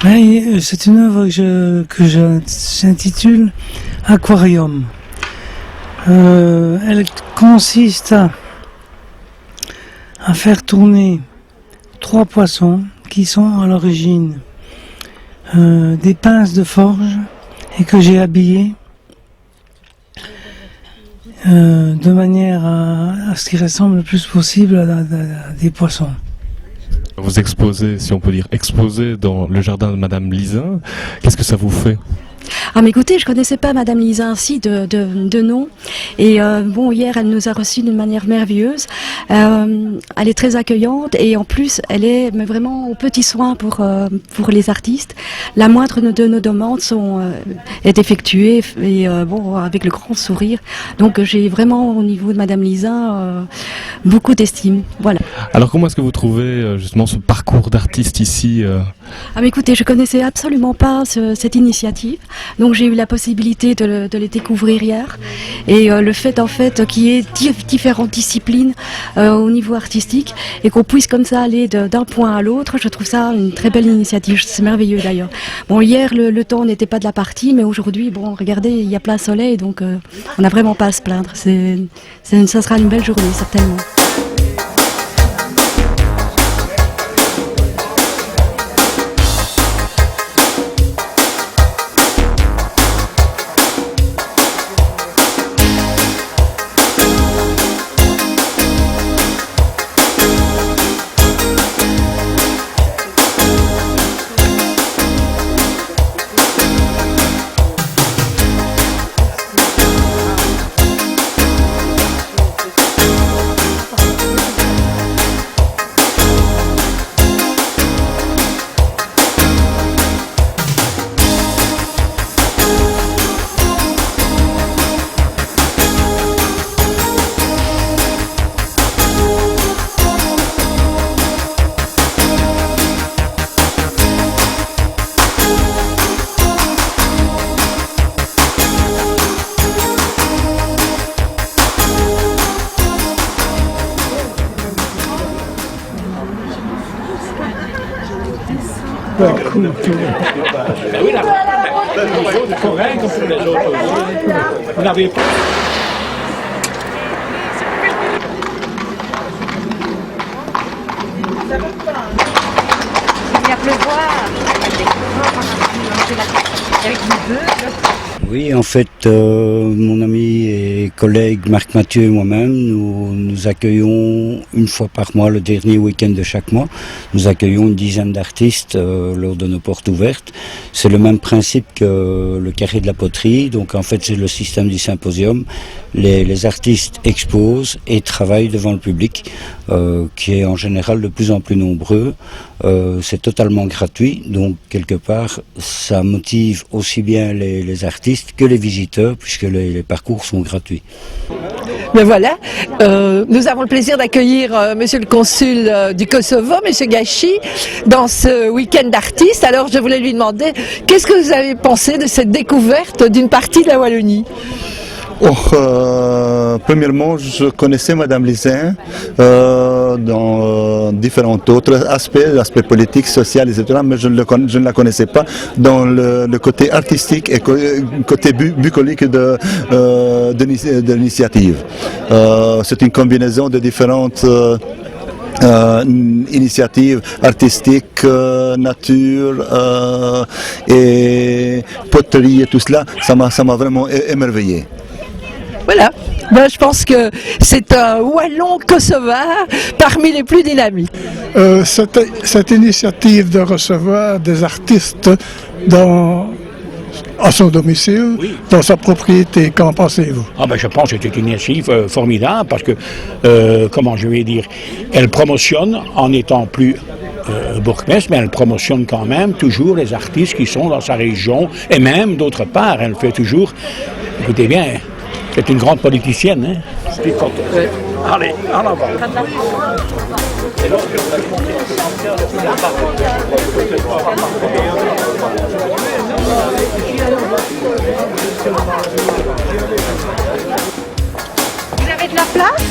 Oui, c'est une œuvre que j'intitule Aquarium. Elle consiste à faire tourner 3 poissons qui sont à l'origine des pinces de forge et que j'ai habillées de manière à ce qu'ils ressemblent le plus possible à des poissons. Vous exposez, si on peut dire, exposez dans le jardin de Madame Lizin. Qu'est-ce que ça vous fait? Ah mais écoutez, je connaissais pas Madame Lisa ainsi de nom. Et bon, hier, elle nous a reçus d'une manière merveilleuse. Elle est très accueillante et en plus, elle est mais vraiment au petit soin pour les artistes. La moindre de nos demandes est effectuée et bon, avec le grand sourire. Donc j'ai vraiment au niveau de Madame Lisa beaucoup d'estime. Voilà. Alors comment est-ce que vous trouvez justement ce parcours d'artiste ici Ah mais écoutez, je connaissais absolument pas cette initiative. Donc j'ai eu la possibilité de les découvrir hier et le fait en fait qu'il y ait différentes disciplines au niveau artistique et qu'on puisse comme ça aller d'un point à l'autre, je trouve ça une très belle initiative, c'est merveilleux d'ailleurs. Bon hier le temps n'était pas de la partie mais aujourd'hui bon regardez il y a plein soleil donc on n'a vraiment pas à se plaindre, ça sera une belle journée certainement. Ben oui, là, c'est correct comme pour les autres. Vous n'avez pas. Il vient pleuvoir. Avec du bœuf. Oui, en fait, mon ami et collègue Marc Mathieu et moi-même, nous accueillons une fois par mois, le dernier week-end de chaque mois, nous accueillons une dizaine d'artistes lors de nos portes ouvertes. C'est le même principe que le carré de la poterie, donc en fait c'est le système du symposium. Les artistes exposent et travaillent devant le public, qui est en général de plus en plus nombreux. C'est totalement gratuit, donc quelque part ça motive aussi bien les artistes que les visiteurs, puisque les parcours sont gratuits. Ben voilà, nous avons le plaisir d'accueillir Monsieur le Consul du Kosovo, Monsieur Gachi, dans ce week-end d'artistes. Alors je voulais lui demander, qu'est-ce que vous avez pensé de cette découverte d'une partie de la Wallonie ? Premièrement, je connaissais Madame Lizin dans différents autres aspects, l'aspect politique, social, etc., mais je ne la connaissais pas dans le côté artistique et côté bucolique de l'initiative. C'est une combinaison de différentes initiatives artistiques, nature et poterie et tout cela, ça m'a vraiment émerveillé. Voilà, ben, je pense que c'est un Wallon kosovar parmi les plus dynamiques. Cette initiative de recevoir des artistes à son domicile, oui, dans sa propriété, qu'en pensez-vous? Ah ben je pense que c'est une initiative formidable parce que, comment je vais dire, elle promotionne en étant plus bourgmestre, mais elle promotionne quand même toujours les artistes qui sont dans sa région et même d'autre part, elle fait toujours, écoutez bien, c'est une grande politicienne, hein? Oui. Allez, en avant. Vous avez de la place?